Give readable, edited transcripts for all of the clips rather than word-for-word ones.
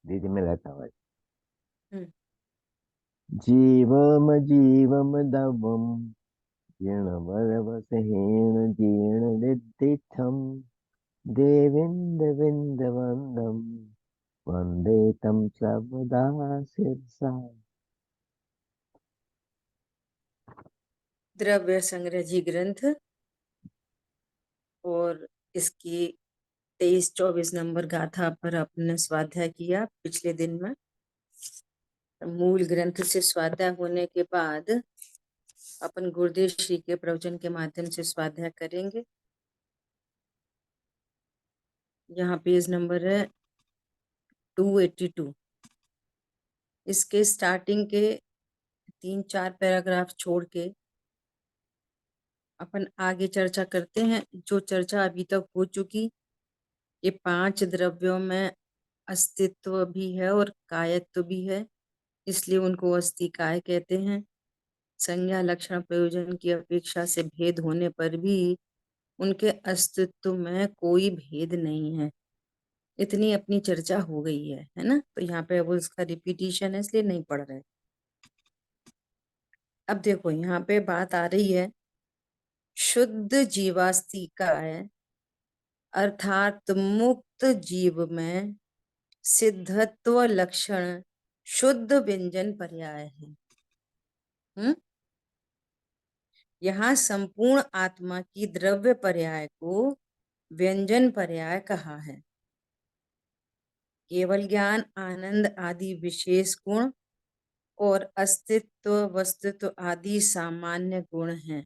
दीदी मैं लेता हूँ। हम्म। जीवम जीवम दवम जीर्णमरवसहीन जीर्णनिद्धितं देवीन्द्रविन्दवन्दं वन्दे तं सर्वदा शिरसा। द्रव्य संग्रह जी ग्रंथ और इसकी 23-24 नंबर गाथा पर अपने स्वाध्याय किया पिछले दिन में। मूल ग्रंथ से स्वाध्याय होने के बाद अपन गुरुदेव श्री के प्रवचन के माध्यम से स्वाध्याय करेंगे। यहाँ पेज नंबर है 282। इसके स्टार्टिंग के 3-4 पैराग्राफ छोड़ के अपन आगे चर्चा करते हैं। जो चर्चा अभी तक हो चुकी, ये 5 द्रव्यों में अस्तित्व भी है और कायत्व भी है, इसलिए उनको अस्थि काय कहते हैं। संज्ञा लक्षण प्रयोजन की अपेक्षा से भेद होने पर भी उनके अस्तित्व में कोई भेद नहीं है। इतनी अपनी चर्चा हो गई है ना। तो यहाँ पे वो इसका रिपीटिशन है, इसलिए नहीं पढ़ रहे। अब देखो यहाँ पे बात आ रही है शुद्ध जीवास्ति का है, अर्थात मुक्त जीव में सिद्धत्व लक्षण शुद्ध व्यंजन पर्याय है। यहाँ संपूर्ण आत्मा की द्रव्य पर्याय को व्यंजन पर्याय कहा है। केवल ज्ञान आनंद आदि विशेष गुण और अस्तित्व वस्तुत्व आदि सामान्य गुण हैं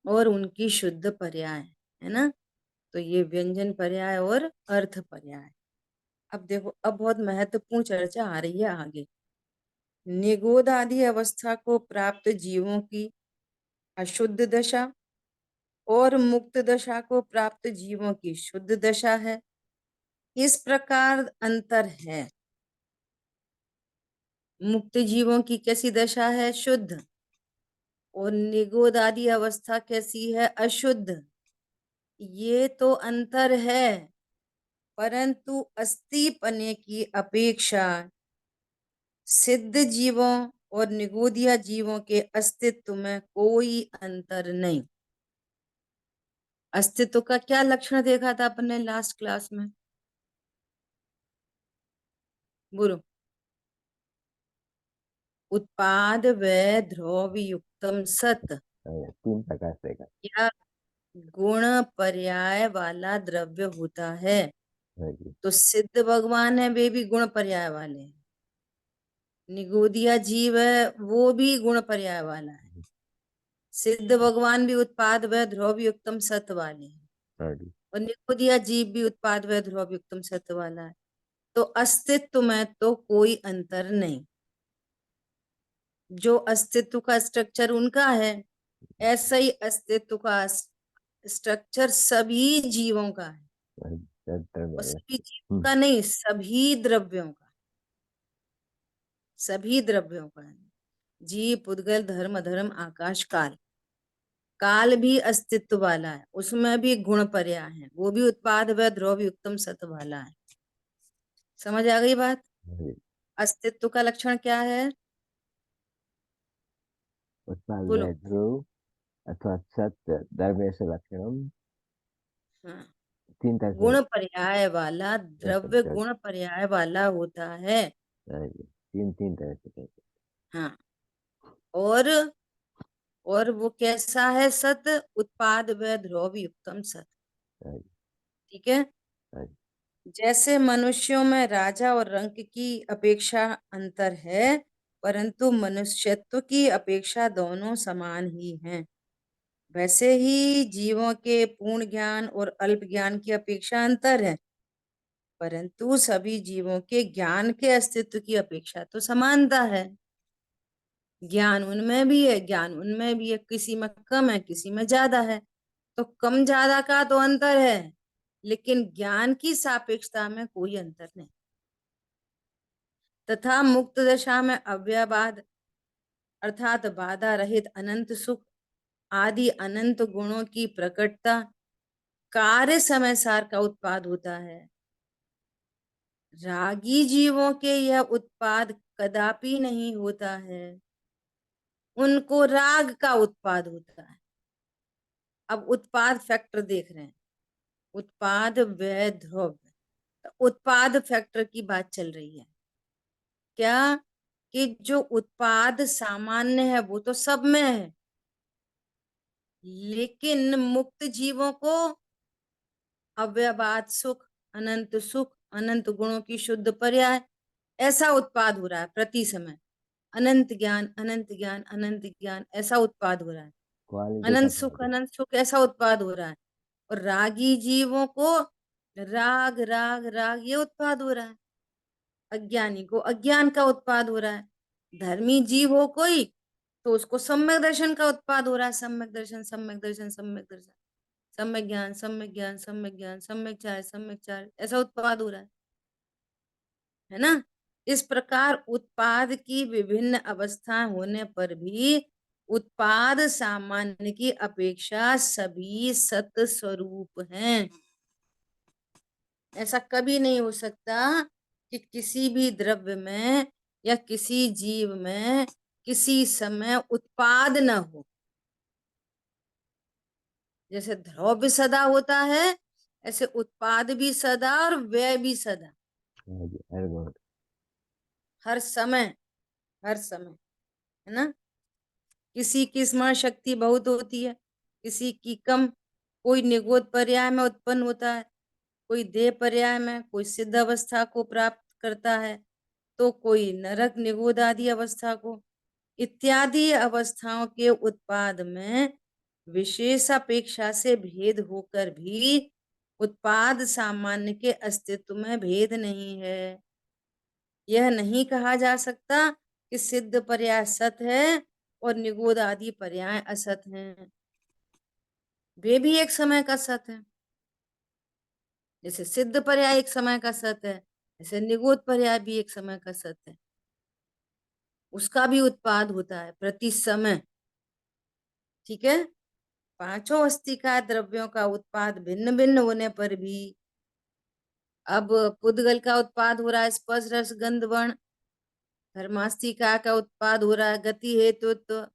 और उनकी शुद्ध पर्याय है ना। तो ये व्यंजन पर्याय और अर्थ पर्याय। अब देखो, अब बहुत महत्वपूर्ण चर्चा आ रही है आगे। निगोध आदि अवस्था को प्राप्त जीवों की अशुद्ध दशा और मुक्त दशा को प्राप्त जीवों की शुद्ध दशा है। इस प्रकार अंतर है। मुक्त जीवों की कैसी दशा है? शुद्ध। और निगोध आदि अवस्था कैसी है? अशुद्ध। ये तो अंतर है, परंतु अस्तिपने की अपेक्षा सिद्ध जीवों और निगोदिया जीवों के अस्तित्व में कोई अंतर नहीं। अस्तित्व का क्या लक्षण देखा था अपने लास्ट क्लास में? बोलो। उत्पाद व ध्रुव युक्तम सत, 3 प्रकार से का। या गुण पर्याय वाला द्रव्य होता है। हाँ जी। तो सिद्ध भगवान है, वे भी गुण पर्याय वाले हैं। निगोदिया जीव है, वो भी गुण पर्याय वाला है। सिद्ध भगवान भी उत्पाद व ध्रुव युक्तम सत वाले हैं हाँ जी। और निगोदिया जीव भी उत्पाद व ध्रुव युक्तम सत वाला है। तो अस्तित्व में तो कोई अंतर नहीं। जो अस्तित्व का स्ट्रक्चर उनका है, ऐसा ही अस्तित्व का स्ट्रक्चर सभी जीवों का है। हाँ जी, चैप्टर और वाला। सभी जीवों का नहीं, सभी द्रव्यों का। सभी द्रव्यों का है। जीव पुद्गल धर्म अधर्म आकाश काल, काल भी अस्तित्व वाला है, उसमें भी गुण पर्याय है, वो भी उत्पाद व ध्रुव युक्तम सत वाला है। समझ आ गई बात? हाँ जी। अस्तित्व का लक्षण क्या है? उत्पाद बोलो। व ध्रुव अथवा सत्य द्रव्य से लक्षणम। हाँ। 3 तरह से। गुण पर्याय वाला द्रव्य गुण पर्याय वाला होता है। हाँ जी, 3 3 तरह से कहते हाँ। और और वो कैसा है? सत, उत्पाद व ध्रुव युक्तम सत। हैं। हाँ जी। ठीक है। हाँ जी। जैसे मनुष्यों में राजा और रंक की अपेक्षा अंतर है, परंतु मनुष्यत्व की अपेक्षा दोनों समान ही हैं। वैसे ही जीवों के पूर्ण ज्ञान और अल्प ज्ञान की अपेक्षा अंतर है, परंतु सभी जीवों के ज्ञान के अस्तित्व की अपेक्षा तो समानता है। ज्ञान उनमें भी है, ज्ञान उनमें भी है, किसी में कम है, किसी में ज्यादा है। तो कम ज्यादा का तो अंतर है, लेकिन ज्ञान की सापेक्षता में कोई अंतर नहीं। तथा मुक्त दशा में अव्ययवाद अर्थात बाधा रहित अनंत सुख आदि अनंत गुणों की प्रकटता कार्य समय सार का उत्पाद होता है। रागी जीवों के यह उत्पाद कदापि नहीं होता है, उनको राग का उत्पाद होता है। अब उत्पाद फैक्टर देख रहे हैं, उत्पाद व्यय द्रव्य, तो उत्पाद फैक्टर की बात चल रही है। क्या? कि जो उत्पाद सामान्य है वो तो सब में है, लेकिन मुक्त जीवों को अव्ययवाद सुख, अनंत गुणों की शुद्ध पर्याय, ऐसा उत्पाद हो रहा है प्रति समय। अनंत ज्ञान, अनंत ज्ञान, अनंत ज्ञान, ऐसा उत्पाद हो रहा है। क्वालिटी का फायदा। अनंत सुख ऐसा उत्पाद हो रहा है। और रागी जीवों को राग राग राग ये उत्पाद हो रहा है। अज्ञानी को अज्ञान का उत्पाद हो रहा है। धर्मी जीव हो कोई तो उसको सम्यक दर्शन का उत्पाद हो रहा है। सम्यक दर्शन, सम्यक दर्शन, सम्यक दर्शन, सम्यक ज्ञान, सम्यक ज्ञान, सम्यक ज्ञान, सम्यक चार, ऐसा उत्पाद हो रहा है ना। इस प्रकार उत्पाद की विभिन्न अवस्थाएं होने पर भी उत्पाद सामान्य की अपेक्षा सभी सत स्वरूप हैं। ऐसा कभी नहीं हो सकता कि किसी भी द्रव्य में या किसी जीव में किसी समय उत्पाद न हो। जैसे द्रव्य सदा होता है, ऐसे उत्पाद भी सदा और व्यय भी सदा, वेरी गुड। हर समय, हर समय, है ना। किसी की स्मरण शक्ति बहुत होती है, किसी की कम। कोई निगोद पर्याय में उत्पन्न होता है, कोई देह पर्याय में, कोई सिद्ध अवस्था को प्राप्त करता है, तो कोई नरक निगोद आदि अवस्था को। इत्यादि अवस्थाओं के उत्पाद में विशेष अपेक्षा से भेद होकर भी उत्पाद सामान्य के अस्तित्व में भेद नहीं है। यह नहीं कहा जा सकता कि सिद्ध पर्याय सत है और निगोद आदि पर्याय असत हैं। वे भी एक समय का सत है। जैसे सिद्ध पर्याय एक समय का सत है, ऐसे निगोद पर्याय भी एक समय का सत है। उसका भी उत्पाद होता है प्रति समय। ठीक है। पांचों अस्तिका द्रव्यों का उत्पाद भिन्न भिन्न होने पर भी, अब पुद्गल का उत्पाद हो रहा है स्पर्श रस गंध वर्ण, धर्मास्तिका का उत्पाद हो रहा है गति हेतुत्व,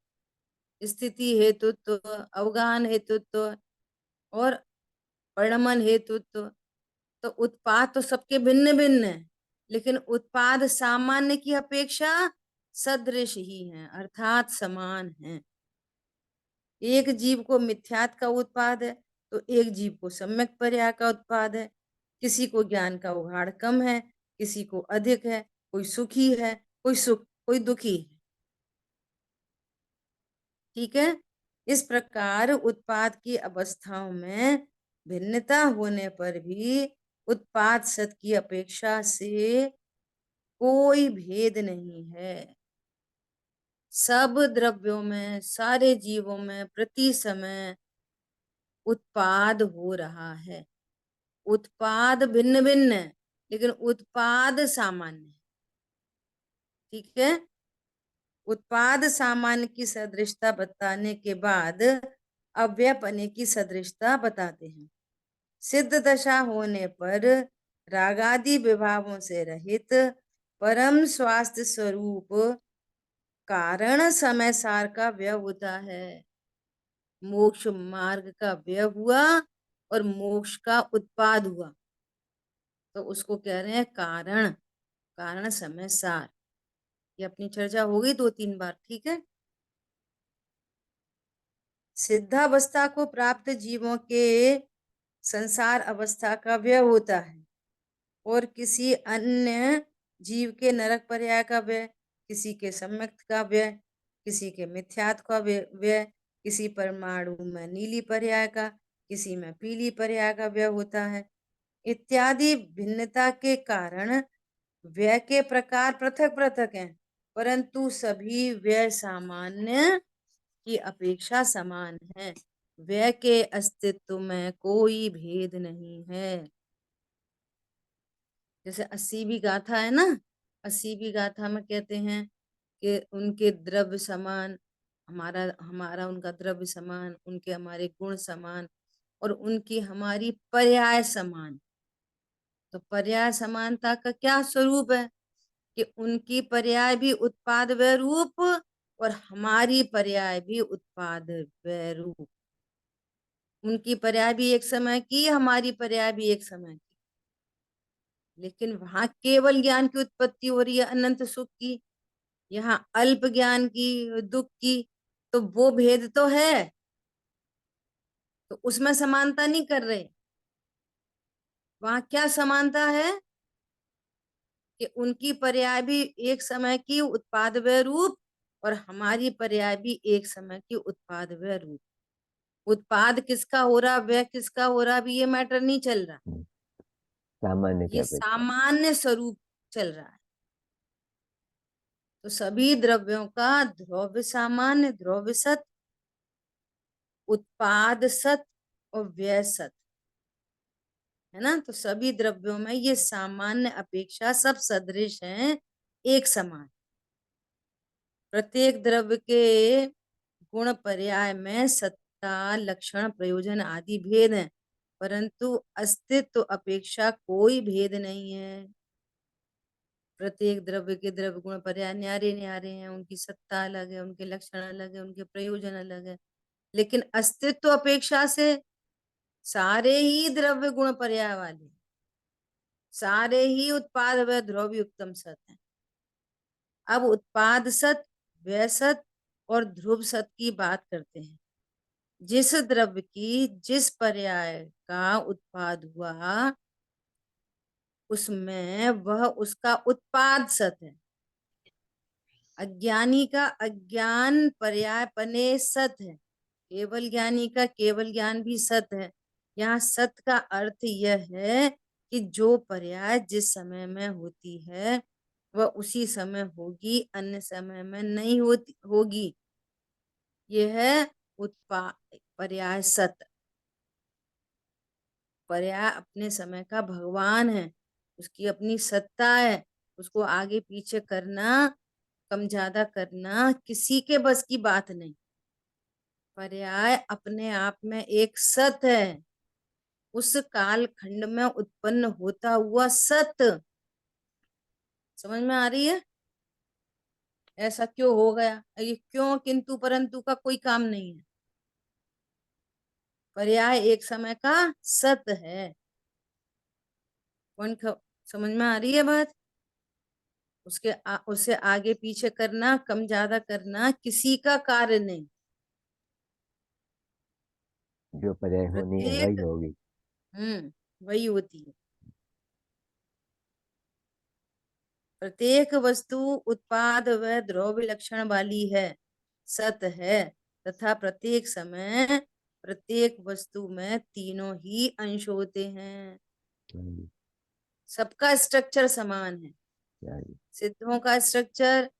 स्थिति हेतुत्व, अवगान हेतुत्व और परिणमन हेतुत्व। तो उत्पाद तो सबके भिन्न भिन्न है, लेकिन उत्पाद सामान्य की अपेक्षा सदृश ही है, अर्थात समान है। एक जीव को मिथ्यात का उत्पाद है तो एक जीव को सम्यक पर्याय का उत्पाद है। किसी को ज्ञान का उघाड़ कम है, किसी को अधिक है। कोई सुखी है, कोई दुखी है। ठीक है। इस प्रकार उत्पाद की अवस्थाओं में भिन्नता होने पर भी उत्पाद सत की अपेक्षा से कोई भेद नहीं है। सब द्रव्यों में, सारे जीवों में प्रति समय उत्पाद हो रहा है। उत्पाद भिन्न भिन्न है, लेकिन उत्पाद सामान्य है। ठीक है। उत्पाद सामान्य की सदृशता बताने के बाद अव्ययपने की सदृशता बताते हैं। सिद्ध दशा होने पर रागादि विभावों से रहित परम स्वास्थ्य स्वरूप कारण समय सार का व्यय होता है। मोक्ष मार्ग का व्यय हुआ और मोक्ष का उत्पाद हुआ, तो उसको कह रहे हैं कारण, कारण समय सार। ये अपनी चर्चा हो गई 2-3 बार। ठीक है। सिद्धावस्था को प्राप्त जीवों के संसार अवस्था का व्यय होता है, और किसी अन्य जीव के नरक पर्याय का व्यय, किसी के सम्यक का व्यय, किसी के मिथ्यात्व का व्यय, किसी परमाणु में नीली पर्याय का, किसी में पीली पर्याय का व्यय होता है। इत्यादि भिन्नता के कारण व्यय के प्रकार पृथक पृथक हैं, परंतु सभी व्यय सामान्य की अपेक्षा समान है। व्यय के अस्तित्व में कोई भेद नहीं है। जैसे 80वीं गाथा है ना, 80वीं गाथा में कहते हैं कि उनके द्रव्य समान, हमारा हमारा उनका द्रव्य समान, उनके हमारे गुण समान, और उनकी हमारी पर्याय समान। तो पर्याय समानता का क्या स्वरूप है कि उनकी पर्याय भी उत्पाद व रूप और हमारी पर्याय भी उत्पाद व रूप। उनकी पर्याय भी एक समय की, हमारी पर्याय भी एक समय की, लेकिन वहां केवल ज्ञान की उत्पत्ति हो रही है अनंत सुख की, यहाँ अल्प ज्ञान की, दुख की। तो वो भेद तो है, तो उसमें समानता नहीं कर रहे। वहां क्या समानता है कि उनकी पर्याय भी एक समय की उत्पाद व रूप और हमारी पर्याय भी एक समय की उत्पाद व रूप। उत्पाद किसका हो रहा, वह किसका हो रहा, अभी ये मैटर नहीं चल रहा, सामान्य की ये अपेक्षा। सामान्य स्वरूप चल रहा है। तो सभी द्रव्यों का द्रव्य सामान्य, द्रव्य सत, उत्पाद सत और व्यय सत है ना। तो सभी द्रव्यों में ये सामान्य अपेक्षा सब सदृश हैं, एक समान। प्रत्येक द्रव्य के गुण पर्याय में सत्ता, लक्षण, प्रयोजन आदि भेद हैं, परंतु अस्तित्व अपेक्षा कोई भेद नहीं है। प्रत्येक द्रव्य के द्रव्य गुण पर्याय न्यारे न्यारे हैं, उनकी सत्ता अलग है, उनके लक्षण अलग है, उनके प्रयोजन अलग है, लेकिन अस्तित्व अपेक्षा से सारे ही द्रव्य गुण पर्याय वाले, सारे ही उत्पाद व द्रव्य उत्तम सत है। अब उत्पाद सत, व्यय सत और ध्रुव सत की बात करते हैं। जिस द्रव्य की जिस पर्याय का उत्पाद हुआ उसमें वह उसका उत्पाद सत है। अज्ञानी का अज्ञान पर्याय पने सत है, केवल ज्ञानी का केवल ज्ञान भी सत है। यहाँ सत का अर्थ यह है कि जो पर्याय जिस समय में होती है वह उसी समय होगी, अन्य समय में नहीं होगी। यह है उत्पाद पर्याय सत। पर्याय अपने समय का भगवान है, उसकी अपनी सत्ता है, उसको आगे पीछे करना, कम ज्यादा करना किसी के बस की बात नहीं। पर्याय अपने आप में एक सत है, उस काल खंड में उत्पन्न होता हुआ सत। समझ में आ रही है? ऐसा क्यों हो गया, ये क्यों किंतु परंतु का कोई काम नहीं है। पर्याय एक समय का सत है। समझ में आ रही है बात? उससे आगे पीछे करना, कम ज्यादा करना किसी का कार्य नहीं। जो पर्याय होनी है वही प्रत्येक होगी। वही होती है। प्रत्येक वस्तु उत्पाद व द्रव्य लक्षण वाली है, सत है, तथा प्रत्येक समय प्रत्येक वस्तु में तीनों ही अंश होते हैं। सबका स्ट्रक्चर समान है। सिद्धों का स्ट्रक्चर,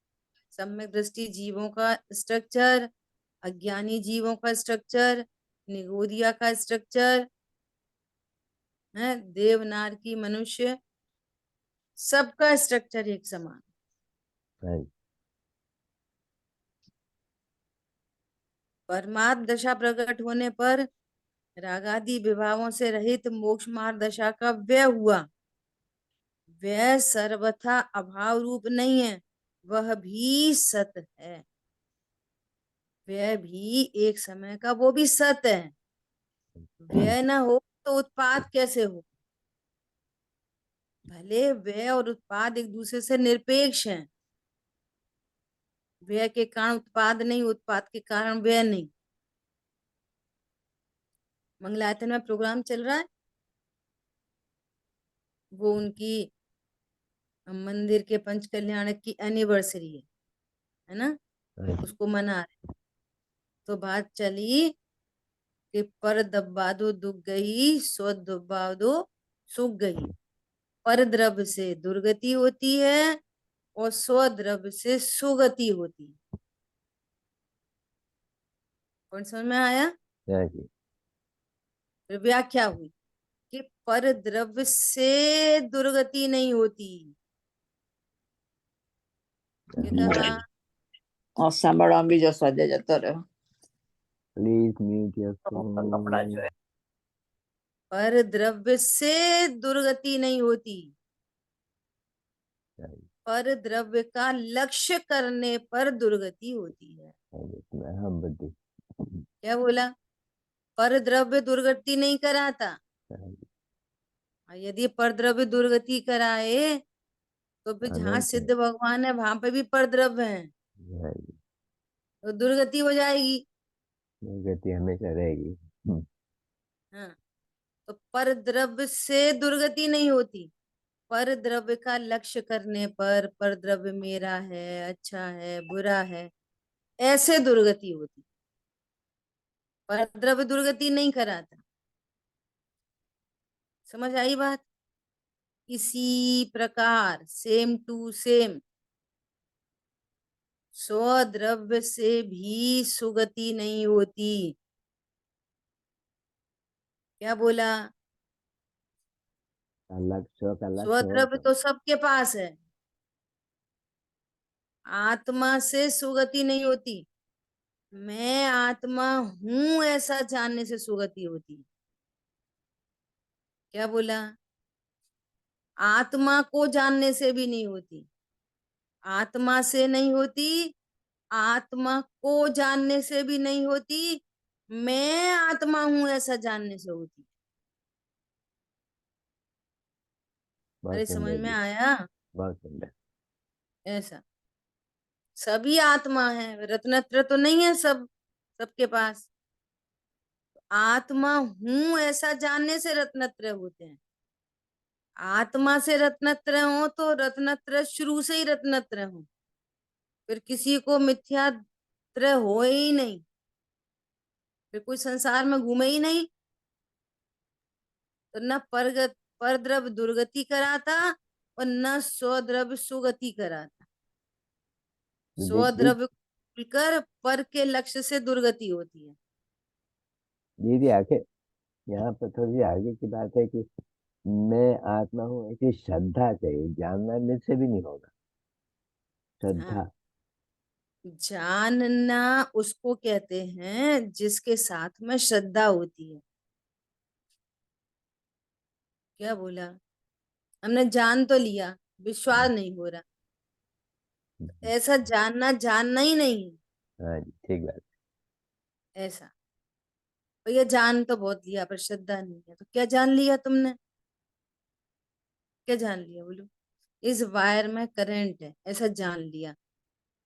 सम्यक दृष्टि जीवों का स्ट्रक्चर, अज्ञानी जीवों का स्ट्रक्चर, निगोदिया का स्ट्रक्चर है, देवनार मनुष्य, सबका स्ट्रक्चर एक समान। परमात्म दशा प्रकट होने पर रागादि विभावों से रहित मोक्ष मार्ग दशा का व्यय हुआ। व्यय सर्वथा अभाव रूप नहीं है, वह भी सत है। व्यय भी एक समय का, वो भी सत है। व्यय न हो तो उत्पाद कैसे हो? भले व्यय और उत्पाद एक दूसरे से निरपेक्ष हैं, व्यय के कारण उत्पाद नहीं, उत्पाद के कारण व्यय नहीं। मंगलायतन में प्रोग्राम चल रहा है, वो उनकी मंदिर के पंच कल्याण की एनिवर्सरी है ना, उसको मना रहे। तो बात चली कि पर दब्बा दो दुख गई, सो दब्बा दो सुख गई। पर द्रव्य से दुर्गति होती है और स्वद्रव्य से सुगति होती है। कौन समझ में आया? फिर व्याख्या हुई कि पर द्रव्य से दुर्गति नहीं होती। क्या कहा? और सांबड़ा भी जो सजे जाता रहे। Please mute your phone. पर द्रव्य से दुर्गति नहीं होती, पर द्रव्य का लक्ष्य करने पर दुर्गति होती है। हम बुद्धि। क्या बोला? पर द्रव्य दुर्गति नहीं कराता। और यदि पर द्रव्य दुर्गति कराए तो फिर जहाँ अनंत सिद्ध भगवान है वहां पे भी पर द्रव्य है, है, तो दुर्गति हो जाएगी। गति हमेशा रहेगी। हाँ, तो पर द्रव्य से दुर्गति नहीं होती, पर द्रव्य का लक्ष्य करने पर द्रव्य मेरा है, अच्छा है, बुरा है, ऐसे दुर्गति होती। पर द्रव्य दुर्गति नहीं कराता। समझ आई बात? इसी प्रकार सेम टू सेम स्वद्रव्य से भी सुगति नहीं होती। क्या बोला? अलग स्व का लक्ष्य हो स्वद्रव्य तो सबके पास है, आत्मा से सुगति नहीं होती। मैं आत्मा हूं ऐसा जानने से सुगति होती है। क्या बोला? आत्मा को जानने से भी नहीं होती, आत्मा से नहीं होती, आत्मा को जानने से भी नहीं होती, मैं आत्मा हूं ऐसा जानने से होती। बहुत अरे समझ सुंदर में जी, आया? बहुत सुंदर। ऐसा सभी आत्मा है, रत्नत्र तो नहीं है सब सबके पास। आत्मा हूं ऐसा जानने से रत्नत्र होते हैं। आत्मा से रत्नत्र हो तो रत्नत्र शुरू से ही रत्नत्र हो, फिर किसी को मिथ्यात्र हो ही नहीं, फिर कोई संसार में घूमे ही नहीं। तो न पर द्रव्य दुर्गति कराता और न स्वद्रव्य सुगति कराता। दीदी, स्वद्रव्य कर पर के लक्ष्य से दुर्गति होती है। दीदी आके यहाँ पर थोड़ी आगे की बात है कि मैं आत्मा हूँ, ऐसी श्रद्धा चाहिए, जानना मेरे से भी नहीं होगा। हाँ, श्रद्धा। जानना उसको कहते हैं जिसके साथ में श्रद्धा होती है। क्या बोला? हमने जान तो लिया, विश्वास नहीं हो रहा, ऐसा जानना जानना ही नहीं है। हाँ जी, ठीक बात। ऐसा भैया जान तो बहुत लिया पर श्रद्धा नहीं है, तो क्या जान लिया तुमने? क्या जान लिया बोलो? इस वायर में करंट है ऐसा जान लिया,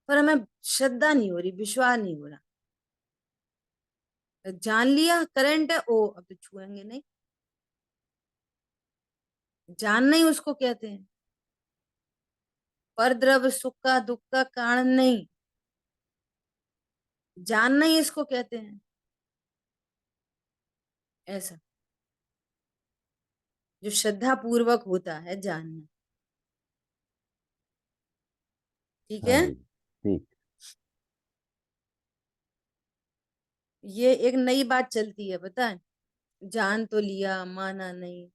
पर हमें श्रद्धा नहीं हो रही, विश्वास नहीं हो रहा। तो जान लिया करंट है, ओ अब तो छुएंगे नहीं। जानना ही उसको कहते हैं। पर द्रव्य सुख का दुख का कारण नहीं, जानना ही इसको कहते हैं। ऐसा जो श्रद्धा पूर्वक होता है जानना। ठीक हाँ है? जी, ठीक। ये एक नई बात चलती है, पता है? जान तो लिया माना नहीं,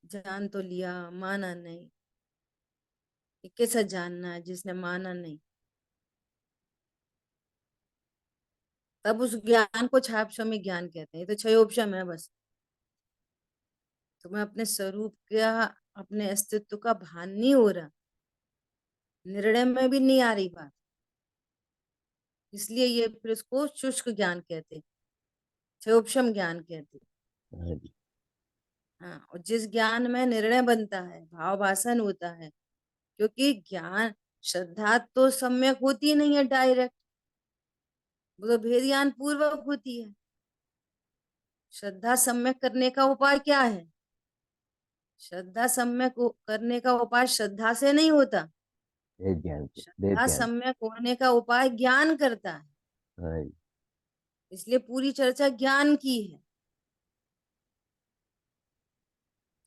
जान तो लिया माना नहीं। ये कैसा जानना है जिसने माना नहीं? तब उस ज्ञान को छापशमी ज्ञान कहते हैं। ये तो क्षयोपशम है बस। तुम्हें अपने स्वरूप का, अपने अस्तित्व का भान नहीं हो रहा, निर्णय में भी नहीं आ रही बात, इसलिए ये फिर उसको शुष्क ज्ञान कहते हैं, क्षयोपशम ज्ञान कहते हैं। हाँ जी, हाँ, और जिस ज्ञान में निर्णय बनता है, भाव भाषण होता है, क्योंकि ज्ञान श्रद्धा तो सम्यक होती नहीं है डायरेक्ट, वो तो भेद ज्ञान पूर्वक होती है। श्रद्धा सम्यक करने का उपाय क्या है? श्रद्धा सम्यक करने का उपाय श्रद्धा से नहीं होता, वेद ज्ञान से, वेद श्रद्धा ज्ञान। सम्यक होने का उपाय ज्ञान करता है। हाँ जी, इसलिए पूरी चर्चा ज्ञान की है।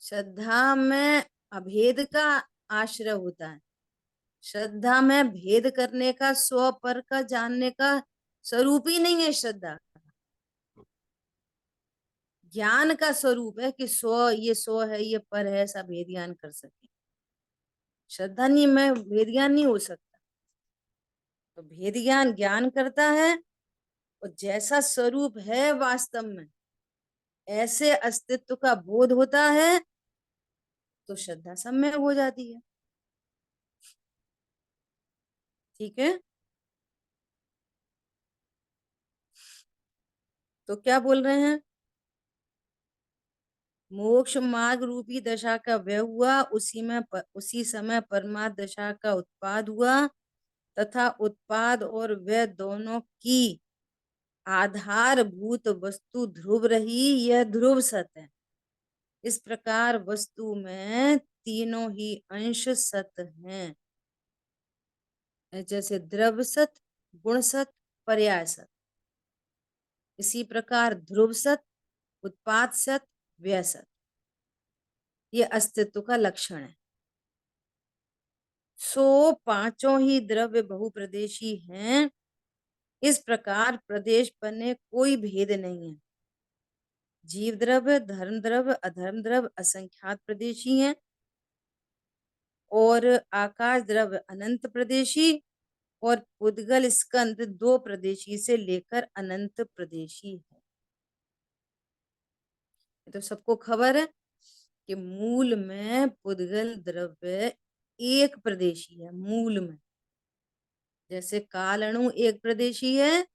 श्रद्धा में अभेद का आश्रय होता है, श्रद्धा में भेद करने का, स्व पर का जानने का स्वरूप ही नहीं है श्रद्धा। ज्ञान का स्वरूप है कि स्व है, ये पर है, ऐसा भेद ज्ञान कर सके। श्रद्धा नहीं में भेद ज्ञान नहीं हो सकता। तो भेद ज्ञान ज्ञान करता है, और जैसा स्वरूप है वास्तव में ऐसे अस्तित्व का बोध होता है तो श्रद्धा सम्यक हो जाती है। ठीक है, तो क्या बोल रहे हैं? मोक्ष मार्ग रूपी दशा का व्यय हुआ, उसी समय परमार्थ दशा का उत्पाद हुआ, तथा उत्पाद और व्यय दोनों की आधारभूत वस्तु ध्रुव रही, यह ध्रुव सत्य है। इस प्रकार वस्तु में तीनों ही अंश सत्य हैं, जैसे द्रव्य सत्य, गुण सत्य, पर्याय सत्य। इसी प्रकार ध्रुव सत्य, उत्पाद सत्य, व्यय सत्य, ये अस्तित्व का लक्षण है। सो पांचों ही द्रव्य बहुप्रदेशी हैं। इस प्रकार प्रदेश बने कोई भेद नहीं है। जीव द्रव्य, धर्म द्रव्य, अधर्म द्रव्य असंख्यात प्रदेशी हैं, और आकाश द्रव्य अनंत प्रदेशी, और पुद्गल स्कंद दो प्रदेशी से लेकर अनंत प्रदेशी है। तो सबको खबर है कि मूल में पुद्गल द्रव्य एक प्रदेशी है। मूल में जैसे काल अणु एक प्रदेशी है,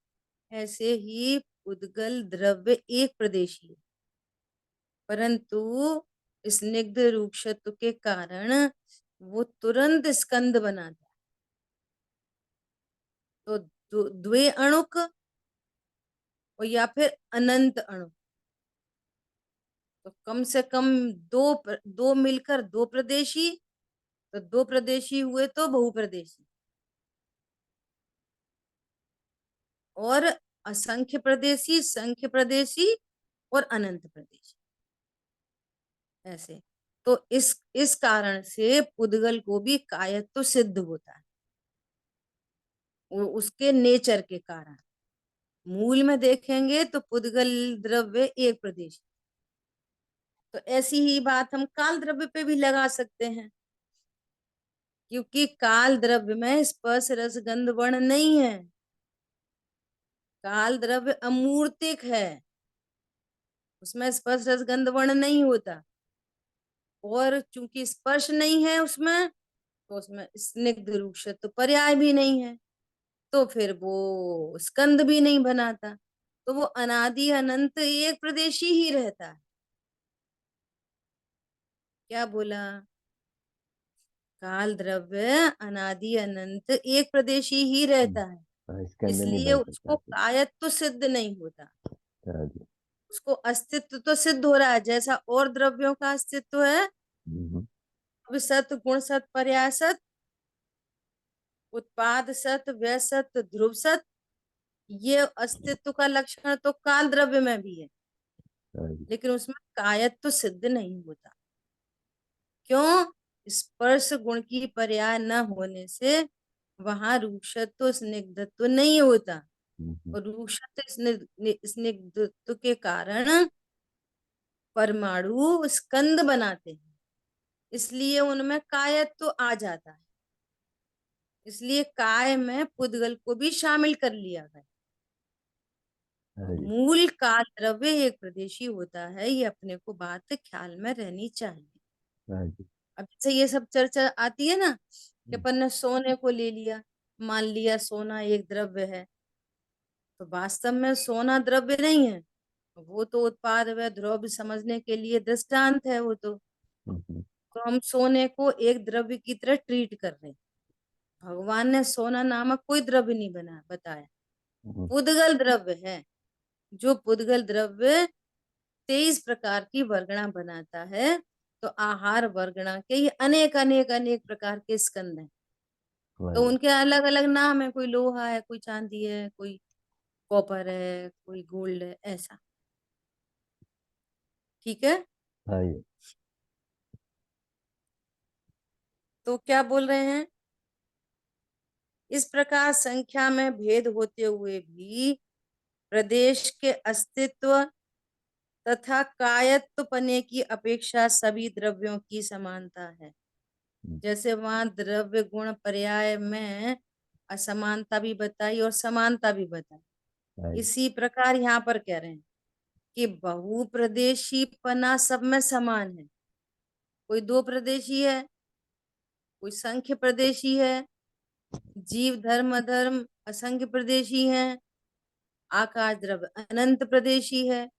ऐसे ही पुद्गल द्रव्य एक प्रदेशी है, परंतु स्निग्ध रूक्षत्व के कारण वो तुरंत स्कंद बनाता है। तो द्वे अणुक और या फिर अनंत अणु, तो कम से कम दो मिलकर दो प्रदेशी, तो दो प्रदेशी हुए तो बहुप्रदेशी, और असंख्य प्रदेशी, संख्य प्रदेशी और अनंत प्रदेशी, ऐसे। तो इस कारण से पुद्गल को भी कायत्व सिद्ध होता है, वो उसके नेचर के कारण। मूल में देखेंगे तो पुद्गल द्रव्य एक प्रदेश, तो ऐसी ही बात हम काल द्रव्य पे भी लगा सकते हैं, क्योंकि काल द्रव्य में स्पर्श रस गंध वर्ण नहीं है। काल द्रव्य अमूर्तिक है, उसमें स्पर्श रस गंध वर्ण नहीं होता, और चूंकि स्पर्श नहीं है उसमें, तो उसमें स्निग्ध रूक्षत्व पर्याय भी नहीं है, तो फिर वो स्कंद भी नहीं बनाता, तो वो अनादि अनंत एक प्रदेशी ही रहता है। क्या बोला? काल द्रव्य अनादि अनंत एक प्रदेशी ही रहता है, हाँ, स्कंद नहीं इसलिए बन सकता उसको फिर। कायत्व सिद्ध नहीं होता, हाँ जी। उसको अस्तित्व तो सिद्ध हो रहा है, जैसा और द्रव्यों का अस्तित्व है, हम्म, सत, गुण सत, पर्याय सत, उत्पाद सत, व्यय सत, ध्रुव सत, ये अस्तित्व का लक्षण तो काल द्रव्य में भी है, हाँ जी। लेकिन उसमें कायत्व सिद्ध नहीं होता। क्यों? स्पर्श गुण की पर्याय न होने से वहां रूक्षत्व स्निग्धत्व नहीं होता, हम्म, और रूक्षत्व स्निग्धत्व के कारण परमाणु स्कंद बनाते हैं, इसलिए उनमें कायत्व आ जाता है। इसलिए काय में पुद्गल को भी शामिल कर लिया गया। हाँ तो जी। मूल काल द्रव्य एक प्रदेशी होता है, ये अपने को बात ख्याल में रहनी चाहिए। हाँ जी। अब जैसे ये सब चर्चा आती है ना कि हम्म, अपन ने सोने को ले लिया, मान लिया सोना एक द्रव्य है, तो वास्तव में सोना द्रव्य नहीं है, वो तो उत्पाद व द्रव्य समझने के लिए दृष्टांत है वो तो। हम्म, तो हम सोने को एक द्रव्य की तरह ट्रीट कर रहे हैं। भगवान ने सोना नामक कोई द्रव्य नहीं बना बताया, हम्म, पुद्गल द्रव्य है। जो पुद्गल द्रव्य 23 प्रकार की वर्गणा बनाता है, तो आहार वर्गणा के ये अनेक अनेक अनेक प्रकार के स्कंद हैं, हाँ तो जी। उनके अलग अलग नाम है, कोई लोहा है, कोई चांदी है, कोई कॉपर है, कोई गोल्ड है, ऐसा। ठीक है, हाँ जी। तो क्या बोल रहे हैं? इस प्रकार संख्या में भेद होते हुए भी प्रदेश के अस्तित्व तथा कायत्वपने की अपेक्षा सभी द्रव्यों की समानता है। हम्म, जैसे वहां द्रव्य गुण पर्याय में असमानता भी बताई और समानता भी बताई, हाँ जी। इसी प्रकार यहाँ पर कह रहे हैं कि बहुप्रदेशीपना सब में समान है। कोई दो प्रदेशी है, कोई संख्य प्रदेशी है, जीव धर्म अधर्म असंख्य प्रदेशी है, आकाश द्रव्य अनंत प्रदेशी है,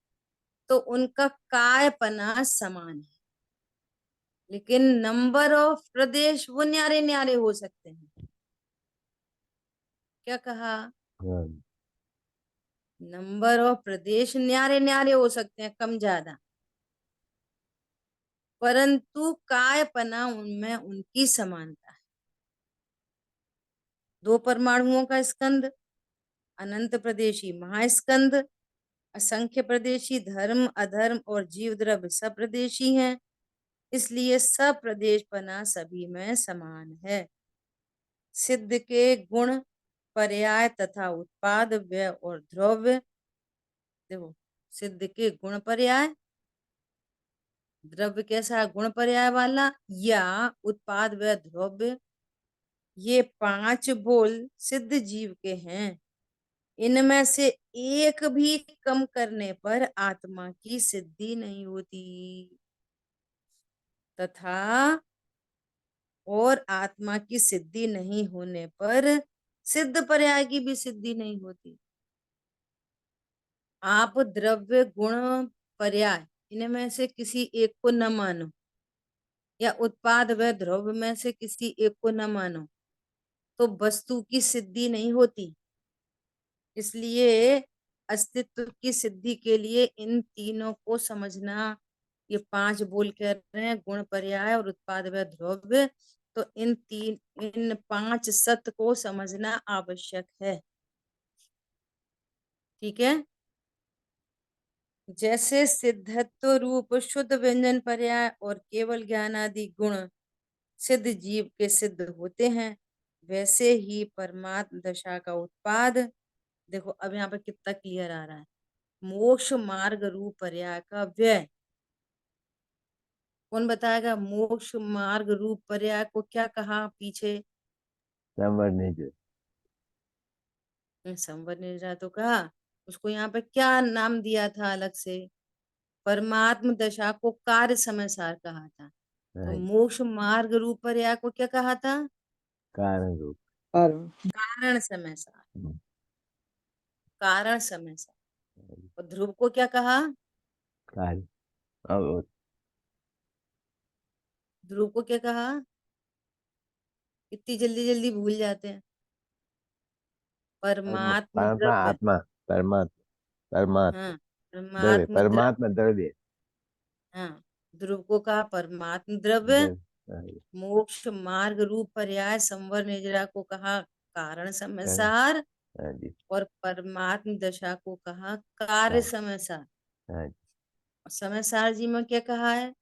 तो उनका कायपना समान है, लेकिन नंबर ऑफ प्रदेश वो न्यारे न्यारे हो सकते हैं। क्या कहा? हाँ, नंबर ऑफ प्रदेश न्यारे न्यारे हो सकते हैं, कम ज्यादा, परंतु कायपना उनमें उनकी समानता है। दो परमाणुओं का स्कंद, अनंत प्रदेशी महास्कंद, असंख्य प्रदेशी धर्म अधर्म और जीव द्रव्य सप्रदेशी हैं, इसलिए सप्रदेशपना सभी में समान है। सिद्ध के गुण पर्याय तथा उत्पाद व्यय और द्रव्य, देखो सिद्ध के गुण पर्याय, द्रव्य कैसा गुण पर्याय वाला, या उत्पाद व्यय द्रव्य, ये पांच बोल सिद्ध जीव के हैं। इनमें से एक भी कम करने पर आत्मा की सिद्धि नहीं होती, तथा और आत्मा की सिद्धि नहीं होने पर सिद्ध पर्याय की भी सिद्धि नहीं होती। आप द्रव्य गुण पर्याय इनमें से किसी एक को न मानो, या उत्पाद व द्रव्य में से किसी एक को न मानो, तो वस्तु की सिद्धि नहीं होती। इसलिए अस्तित्व की सिद्धि के लिए इन तीनों को समझना, ये पांच बोल कह रहे हैं गुण पर्याय और उत्पाद व द्रव्य, तो इन पांच सत्य को समझना आवश्यक है। ठीक है। जैसे सिद्धत्व रूप शुद्ध व्यंजन पर्याय और केवल ज्ञान आदि गुण सिद्ध जीव के सिद्ध होते हैं, वैसे ही परमात्म दशा का उत्पाद, देखो अब यहाँ पे कितना क्लियर आ रहा है, मोक्ष मार्ग रूप पर्याय का व्यय। कौन बताएगा मोक्ष मार्ग रूप पर्याय को क्या कहा पीछे? संवर्णित। संवर निर्जा तो कहा, उसको यहाँ पे क्या नाम दिया था अलग से? परमात्म दशा को कार्य समय सार कहा था। तो हाँ, मोक्ष मार्ग रूप पर्याय को क्या कहा था? कारण रूप। और कारण समय सार। हम्म, कारण समय सार। और ध्रुव को क्या कहा? कार्य। और ध्रुव को क्या कहा? इतनी जल्दी जल्दी भूल जाते हैं। परमात्म परमात्मा द्रव्य। आत्मा। परमात्मा हाँ, परमात्मा द्रव्य। परमात्म द्रव्य। परमात्मा द्रव्य। हाँ, ध्रुव को कहा परमात्म द्रव्य। द्रव्य। हाँ, मोक्ष मार्ग रूप पर्याय संवर निजरा को कहा कारण समय कारण। सार, हाँ जी। और परमात्म दशा को कहा कार्य कारण। समय सार। हाँ जी। और समय सार जी में क्या कहा है?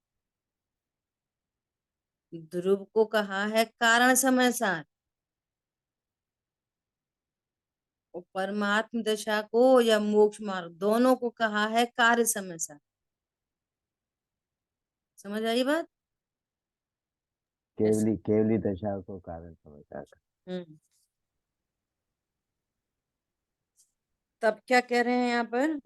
ध्रुव को कहा है कारण समय सार, और परमात्म दशा को या मोक्ष मार्ग दोनों को कहा है कार्य समय सार। समझ आई बात? ऐसा। केवली केवली दशा को कारण समझता था। हम्म। तब क्या कह रहे हैं यहाँ पर?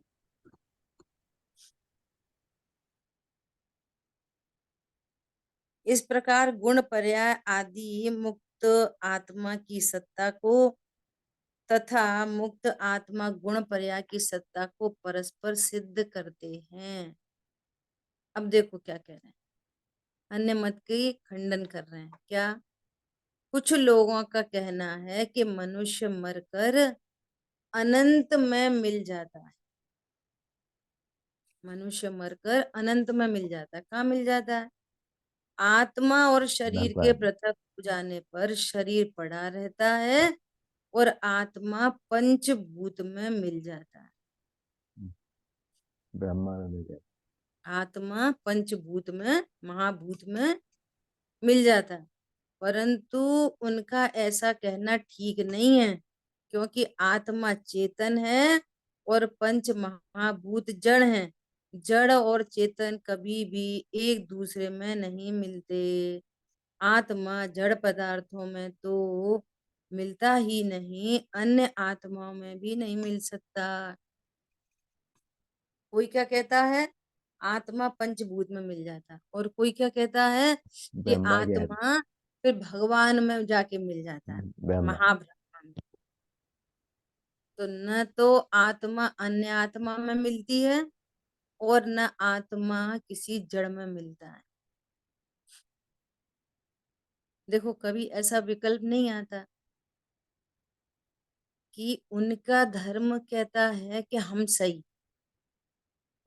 इस प्रकार गुण पर्याय आदि मुक्त आत्मा की सत्ता को तथा मुक्त आत्मा गुण पर्याय की सत्ता को परस्पर सिद्ध करते हैं। अब देखो क्या कह रहे हैं, अन्य मत की खंडन कर रहे हैं। क्या? कुछ लोगों का कहना है कि मनुष्य मरकर अनंत में मिल जाता है। मनुष्य मरकर अनंत में मिल जाता है। कहाँ मिल जाता है? आत्मा और शरीर के भगवान। पृथक हो जाने पर शरीर पड़ा रहता है और आत्मा पंचभूत में मिल जाता है। ब्रह्मांड में गए। आत्मा पंचभूत में महाभूत में मिल जाता है, परंतु उनका ऐसा कहना ठीक नहीं है, क्योंकि आत्मा चेतन है और पंच महाभूत जड़ हैं। जड़ और चेतन कभी भी एक दूसरे में नहीं मिलते। आत्मा जड़ पदार्थों में तो मिलता ही नहीं, अन्य आत्माओं में भी नहीं मिल सकता। कोई क्या कहता है आत्मा पंचभूत में मिल जाता है, और कोई क्या कहता है कि ब्रह्मा के आत्मा फिर भगवान में जाके मिल जाता है, ब्रह्मा। महाब्रह्म में। तो न तो आत्मा अन्य आत्मा में मिलती है, और न आत्मा किसी जड़ में मिलता है। देखो कभी ऐसा विकल्प नहीं आता कि उनका धर्म कहता है कि हम सही,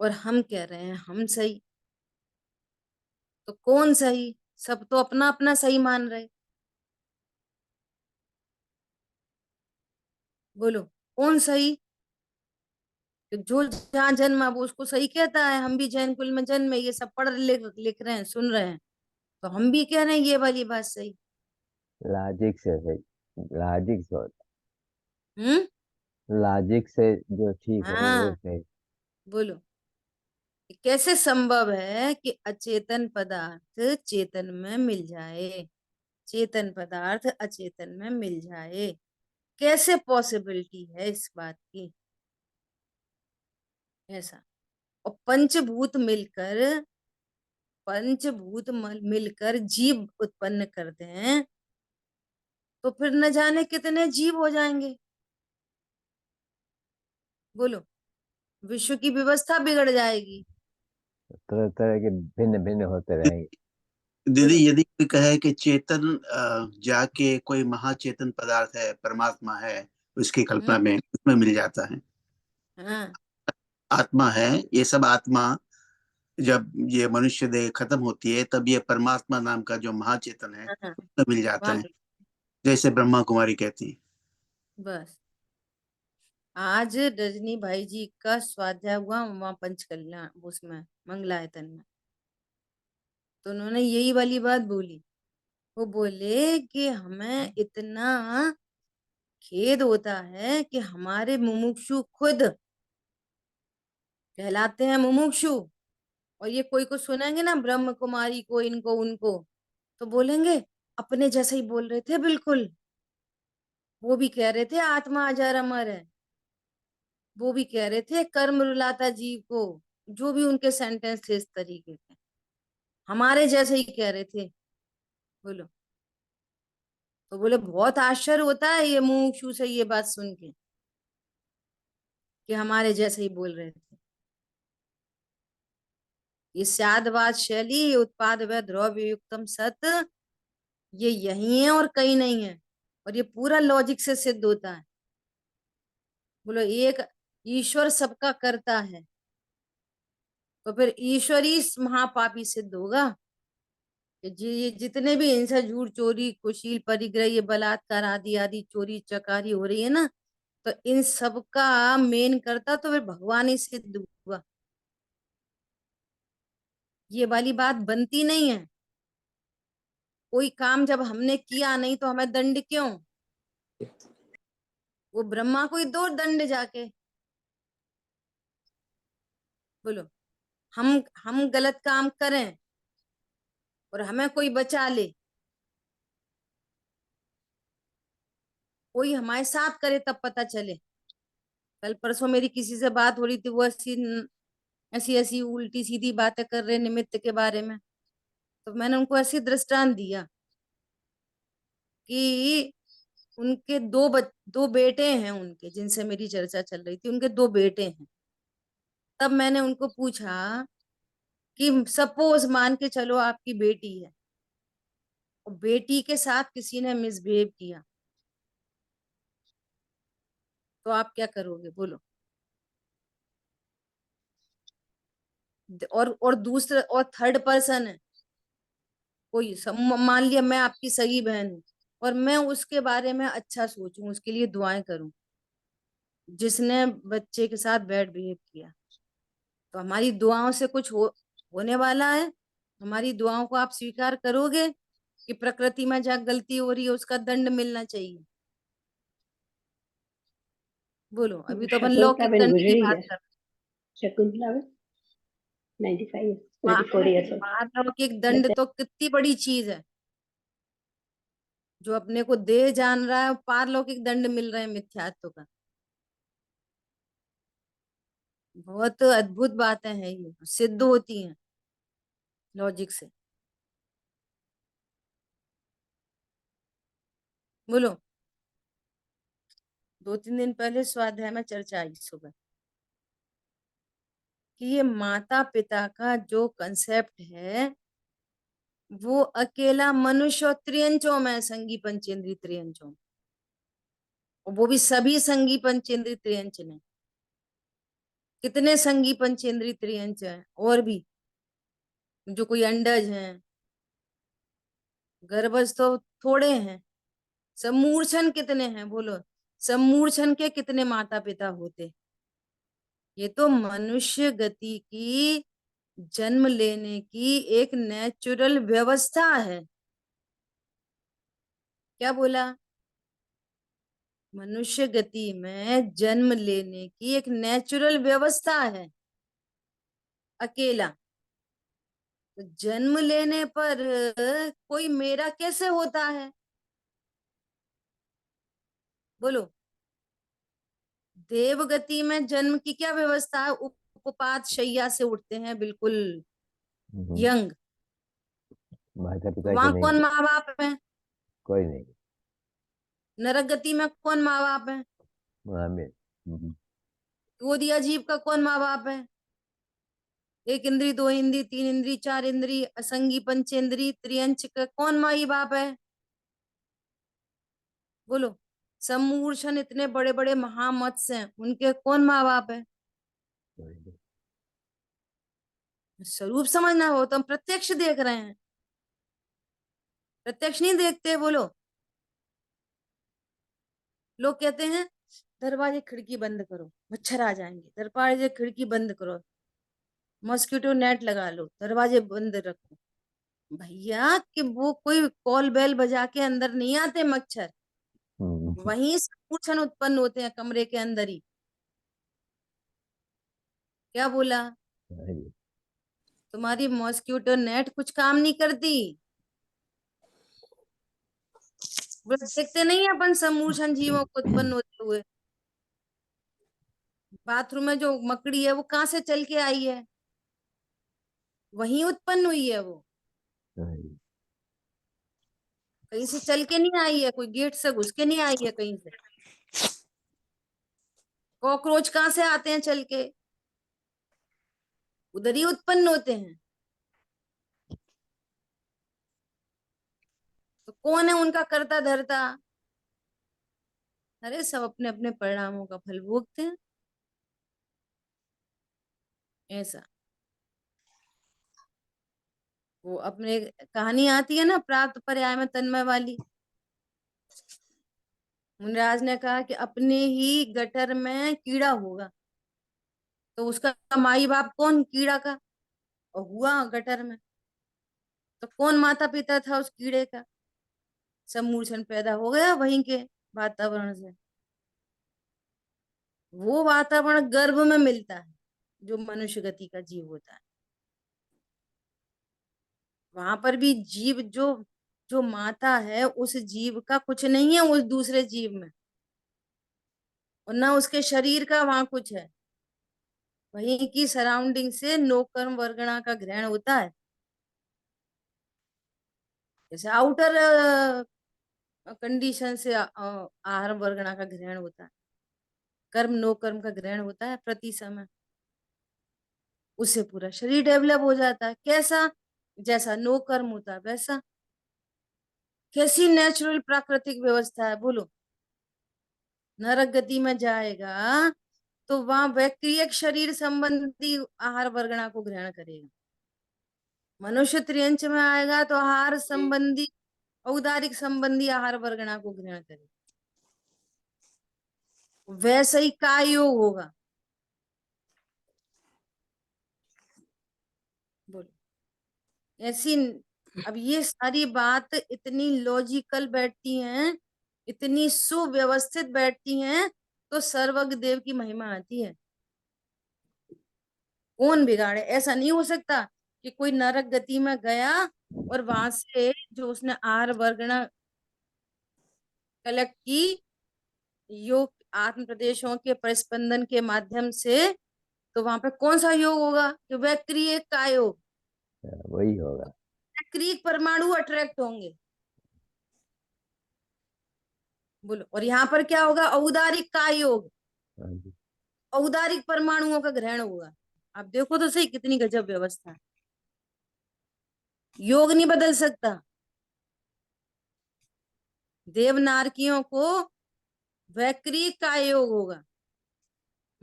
और हम कह रहे हैं हम सही। तो कौन सही? सब तो अपना अपना सही मान रहे। बोलो कौन सही? तो जो जहाँ जन्मा वो उसको सही कहता है, हम भी जैन कुल में जन्मे, ये सब पढ़ लिख रहे हैं, सुन रहे हैं, तो हम भी कह रहे हैं ये वाली बात सही। लॉजिक से सही, लॉजिक से होता हम्म। है। लॉजिक से जो ठीक हो वो हाँ। सही। बोलो कैसे संभव है कि अचेतन पदार्थ चेतन में मिल जाए, चेतन पदार्थ अचेतन में मिल जाए? कैसे पॉसिबिलिटी है इस बात की? ऐसा। और मिलकर जीव उत्पन्न करते हैं, तो फिर न जाने कितने जीव हो जाएंगे। बोलो विश्व की व्यवस्था बिगड़ जाएगी। तरह तरह के भिन्न भिन्न होते रहेंगे। दीदी बोलो। यदि कोई कहे कि चेतन जाके कोई महाचेतन पदार्थ है, परमात्मा है, उसकी कल्पना हम्म। में उसमें मिल जाता है। हाँ। आत्मा है, ये सब आत्मा जब ये मनुष्य देह खत्म होती है तब ये परमात्मा नाम का जो महाचेतन है हाँ। उसमें मिल जाता वहां है, मिल। जैसे ब्रह्मा कुमारी कहती है। बस आज रजनी भाई जी का स्वाध्याय हुआ वहां पंचकल्याण उसमें मंगलायतन में, तो उन्होंने यही वाली बात बोली। वो बोले कि हमें इतना खेद होता है कि हमारे मुमुक्षु खुद कहलाते हैं मुमुक्षु, और ये कोई को सुनेंगे ना ब्रह्म कुमारी को, इनको उनको, तो बोलेंगे अपने जैसे ही बोल रहे थे बिल्कुल। वो भी कह रहे थे आत्मा अजर अमर है, वो भी कह रहे थे कर्म रुलाता जीव को, जो भी उनके सेंटेंस थे इस तरीके के, हमारे जैसे ही कह रहे थे। बोलो। तो बोले बहुत आश्चर्य होता है ये मुमुक्षु से ये बात सुन के कि हमारे जैसे ही बोल रहे थे। ये स्यादवाद शैली, ये उत्पाद व द्रव्य युक्तम सत, ये यही है और कहीं नहीं है, और ये पूरा लॉजिक से सिद्ध होता है। बोलो एक ईश्वर सबका करता है, तो फिर ईश्वर ही महापापी सिद्ध होगा कि ये जितने भी हिंसा झूठ चोरी कुशील परिग्रह ये बलात्कार आदि आदि चोरी चकारी हो रही है ना, तो इन सब का मेन करता तो फिर भगवान ही सिद्ध हुआ। ये वाली बात बनती नहीं है। कोई काम जब हमने किया नहीं तो हमें दंड क्यों? वो ब्रह्मा को ही दो दंड जाके। बोलो हम गलत काम करें और हमें कोई बचा ले, कोई हमारे साथ करे तब पता चले। कल परसों मेरी किसी से बात हो रही थी, वो ऐसी ऐसी ऐसी उल्टी सीधी बातें कर रहे निमित्त के बारे में, तो मैंने उनको ऐसी दृष्टांत दिया कि उनके दो बेटे हैं उनके, जिनसे मेरी चर्चा चल रही थी, उनके दो बेटे हैं। तब मैंने उनको पूछा कि सपोज मान के चलो आपकी बेटी है और बेटी के साथ किसी ने मिसबिहेव किया, तो आप क्या करोगे? बोलो। और दूसरा और थर्ड पर्सन है कोई, मान लिया मैं आपकी सगी बहन हूं और मैं उसके बारे में अच्छा सोचूं, उसके लिए दुआएं करूं, जिसने बच्चे के साथ बैड बिहेव किया, तो हमारी दुआओं से कुछ होने वाला है? हमारी दुआओं को आप स्वीकार करोगे कि प्रकृति में जहाँ गलती हो रही है उसका दंड मिलना चाहिए? बोलो अभी तो अपन शकुंतला लौकिक बेन दंड की गुजरी बात है। कर शकुंतला बेन 95 रहे हैं। 94 ईयर्स ओल्ड। पारलौकिक दंड तो कितनी बड़ी चीज है, जो अपने को देह जान रहा है, पारलौकिक दंड मिल रहे हैं मिथ्यात्व का। बहुत अद्भुत बातें हैं, ये सिद्ध होती हैं लॉजिक से। बोलो। 2-3 दिन पहले स्वाध्याय में चर्चा आई सुबह कि ये माता पिता का जो कंसेप्ट है वो अकेला मनुष्य और त्रियंचों में, संगी पंचेंद्री त्रियंचों में, और वो भी सभी संगी पंचेंद्री त्रियंच ने। कितने संगी पंचेंद्री त्रियंच हैं? और भी जो कोई अंडज हैं, गर्भज तो थोड़े हैं। सम्मूर्छन कितने हैं? बोलो, सम्मूर्छन के कितने माता पिता होते? ये तो मनुष्य गति की, जन्म लेने की एक नेचुरल व्यवस्था है। क्या बोला? मनुष्य गति में जन्म लेने की एक नेचुरल व्यवस्था है अकेला। तो जन्म लेने पर कोई मेरा कैसे होता है? बोलो। देवगति में जन्म की क्या व्यवस्था है? उपपात शैया से उठते हैं बिल्कुल यंग। माता तो पिता के वहां नहीं, कौन माँ बाप है? कोई नहीं नरक गति में कौन माँ बाप है? वहां में। गोदिया जीव का कौन माँ बाप है? एक इंद्री, दो इंद्री, तीन इंद्री, चार इंद्री, असंगी पंचेंद्री त्रियंच का कौन माई बाप है? बोलो। सम्मूर्छन इतने बड़े बड़े महामत्स्य हैं, उनके कौन माँ बाप है? कोई नहीं। स्वरूप समझना हो तो हम प्रत्यक्ष देख रहे हैं, प्रत्यक्ष नहीं देखते। बोलो। लोग कहते हैं दरवाजे खिड़की बंद करो, मच्छर आ जाएंगे, दरवाजे खिड़की बंद करो, मॉस्किटो नेट लगा लो, दरवाजे बंद रखो। भैया कि वो कोई कॉल बेल बजा के अंदर नहीं आते मच्छर, वहीं से पूछन उत्पन्न होते हैं कमरे के अंदर ही। क्या बोला? तुम्हारी मॉस्किटो नेट कुछ काम नहीं करती। वो देखते नहीं है अपन सम्मूर्छन जीवों को उत्पन्न होते हुए। बाथरूम में जो मकड़ी है वो कहाँ से चल के आई है? वहीं उत्पन्न हुई है वो, कहीं से चल के नहीं आई है, कोई गेट से घुस के नहीं आई है कहीं से। कॉकरोच कहाँ से आते हैं चल के? उधर ही उत्पन्न होते हैं। तो कौन है उनका कर्ता धर्ता? अरे सब अपने अपने परिणामों का फल भोगते हैं। ऐसा वो अपने कहानी आती है ना, प्राप्त पर्याय में तन्मय वाली। मुनिराज ने कहा कि अपने ही गटर में कीड़ा होगा, तो उसका माई बाप कौन? कीड़ा का। और हुआ गटर में, तो कौन माता पिता था उस कीड़े का? सम्मूर्छन पैदा हो गया वहीं के वातावरण से। वो वातावरण गर्भ में मिलता है जो मनुष्य गति का जीव होता है। वहां पर भी जीव जो जो माता है, उस जीव का कुछ नहीं है उस दूसरे जीव में, और ना उसके शरीर का वहां कुछ है। वहीं की सराउंडिंग से नो कर्म वर्गणा का ग्रहण होता है। जैसे आउटर कंडीशन से आहार वर्गणा का ग्रहण होता है, कर्म नो कर्म का ग्रहण होता है प्रति समय। उससे पूरा शरीर डेवलप हो जाता है। कैसा? जैसा नो कर्म होता है वैसा। कैसी नेचुरल प्राकृतिक व्यवस्था है? बोलो। नरक गति में जाएगा तो वहां वैक्रियक शरीर संबंधी आहार वर्गणा को ग्रहण करेगा। मनुष्य त्रियंच में आएगा तो आहार संबंधी, औदारिक संबंधी आहार वर्गणा को ग्रहण करेगा। वैसे ही का योग होगा। बोलो। ऐसी, अब ये सारी बात इतनी लॉजिकल बैठती हैं, इतनी सुव्यवस्थित बैठती हैं, तो सर्वज्ञ देव की महिमा आती है। कौन बिगाड़े? ऐसा नहीं हो सकता कि कोई नरक गति में गया और वहां से जो उसने आहार वर्गणा कलेक्ट की, योग आत्म प्रदेशों के परिस्पंदन के माध्यम से तो वहां पे कौन सा योग होगा? कि वैक्रियक का योग, वही होगा। वैक्रियक परमाणु अट्रैक्ट होंगे, बोलो। और यहाँ पर क्या होगा? औदारिक का योग, हाँ जी। औदारिक परमाणुओं का ग्रहण होगा। आप देखो तो सही कितनी गजब व्यवस्था है। योग नहीं बदल सकता। देवनारकियों को वैक्रिक का योग होगा,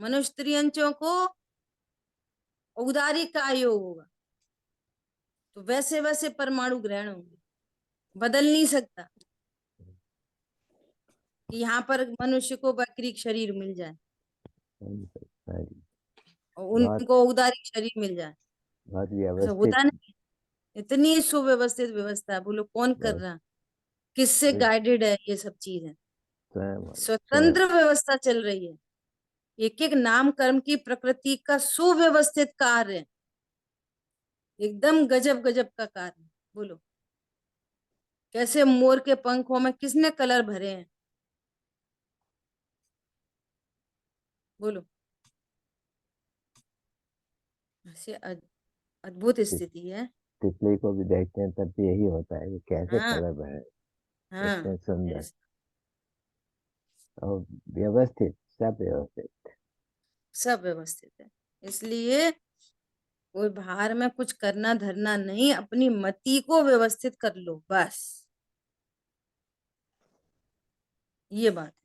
मनुष्य त्रियंचों को औदारिक का योग होगा। तो वैसे वैसे परमाणु ग्रहण होंगे, बदल नहीं सकता कि यहाँ पर मनुष्य को वैक्रिक शरीर मिल जाए हाँ जी सर, हाँ जी। और बहुत उनको औदारिक शरीर मिल जाए, बहुत ऐसा व्यवस्थित। होता नहीं। इतनी सुव्यवस्थित व्यवस्था है, बोलो कौन कर बस रहा? किससे वही गाइडेड है ये सब चीजें? स्वयं स्वयं। स्वतंत्र व्यवस्था चल रही है। एक एक नाम कर्म की प्रकृति का सुव्यवस्थित कार्य है, एकदम गजब गजब का कार्य। बोलो कैसे मोर के पंखों में किसने कलर भरे हैं? बोलो ऐसे अद्भुत तित- स्थिति है। तितली को भी देखते हैं तब भी यही होता है कि कैसे हाँ कलर भरे, हाँ, इतने सुंदर ऐसे और व्यवस्थित, सब व्यवस्थित। सब व्यवस्थित है। इसलिए कोई बाहर में कुछ करना धरना नहीं, अपनी मति को व्यवस्थित कर लो बस, ये बात है।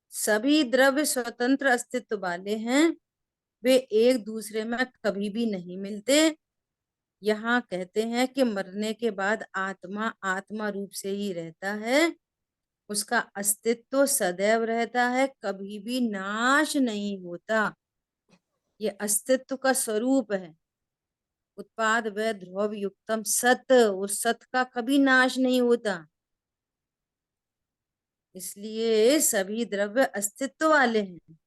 सभी द्रव्य स्वतंत्र अस्तित्व वाले हैं, वे एक दूसरे में कभी भी नहीं मिलते। यहाँ कहते हैं कि मरने के बाद आत्मा आत्मा रूप से ही रहता है, उसका अस्तित्व सदैव रहता है, कभी भी नाश नहीं होता। ये अस्तित्व का स्वरूप है। उत्पाद व ध्रुव युक्तम सत, उस सत का कभी नाश नहीं होता। इसलिए सभी द्रव्य अस्तित्व वाले हैं।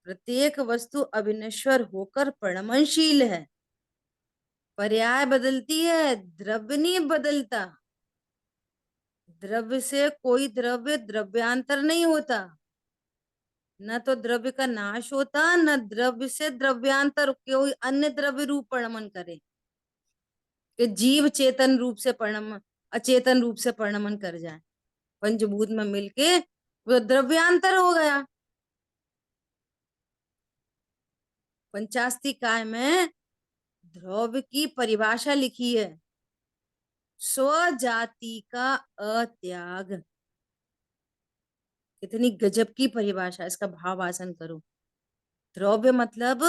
प्रत्येक वस्तु अविनश्वर होकर परिणमशील है। पर्याय बदलती है, द्रव्य नहीं बदलता। द्रव्य से कोई द्रव्य द्रव्यांतर नहीं होता, न तो द्रव्य का नाश होता, न द्रव्य से द्रव्यांतर कोई अन्य द्रव्य रूप परिणमन करे कि जीव चेतन रूप से परिणमन, अचेतन रूप से परिणमन कर जाए। पंचभूत में मिलके वो द्रव्यांतर हो गया। पंचास्तिकाय में द्रव्य की परिभाषा लिखी है, स्वजाति का अत्याग। कितनी गजब की परिभाषा, इसका भावासन करो। द्रव्य मतलब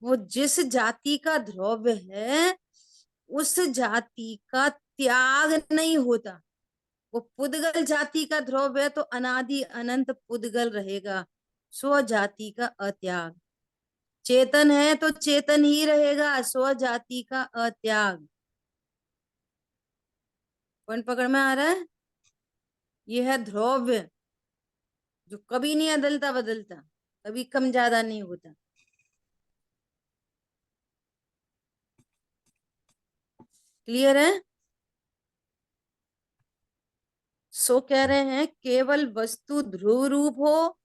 वो जिस जाति का द्रव्य है उस जाति का त्याग नहीं होता। वो पुद्गल जाति का द्रव्य है तो अनादि अनंत पुद्गल रहेगा, स्वजाति का अत्याग। चेतन है तो चेतन ही रहेगा, स्वजाति का अत्याग। कौन पकड़ में आ रहा है? यह है द्रव्य जो कभी नहीं अदलता बदलता, कभी कम ज्यादा नहीं होता। क्लियर है? सो कह रहे हैं केवल वस्तु ध्रुव रूप हो,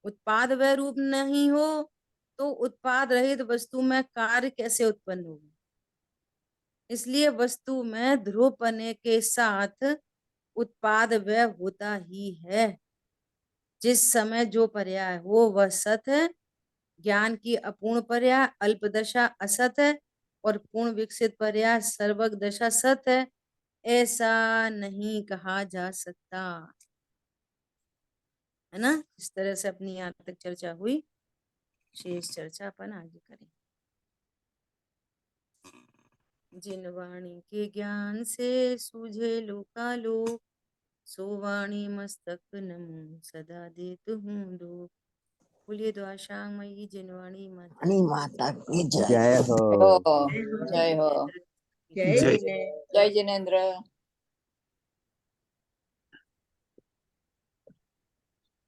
उत्पाद व रूप नहीं हो, तो उत्पाद रहित वस्तु में कार्य कैसे उत्पन्न होगा? इसलिए वस्तु में ध्रुवपने के साथ उत्पाद व्यय होता ही है। जिस समय जो पर्याय हो वह सत है। ज्ञान की अपूर्ण पर्याय अल्पदशा असत है और पूर्ण विकसित पर्याय सर्वग दशा सत है, ऐसा नहीं कहा जा सकता। है ना? इस तरह से अपनी यहाँ तक चर्चा हुई, शेष चर्चा अपन आगे करें। जिन वाणी के ज्ञान से सूझे लोकालोक, सो वाणी मस्तक नमो सदा देत हूँ लोक। बोलिए द्वाशांग मई जिनवाणी माता रानी माता की जय जय हो। हो। जय हो। जय जय जिनेंद्र। जय जिनेंद्र।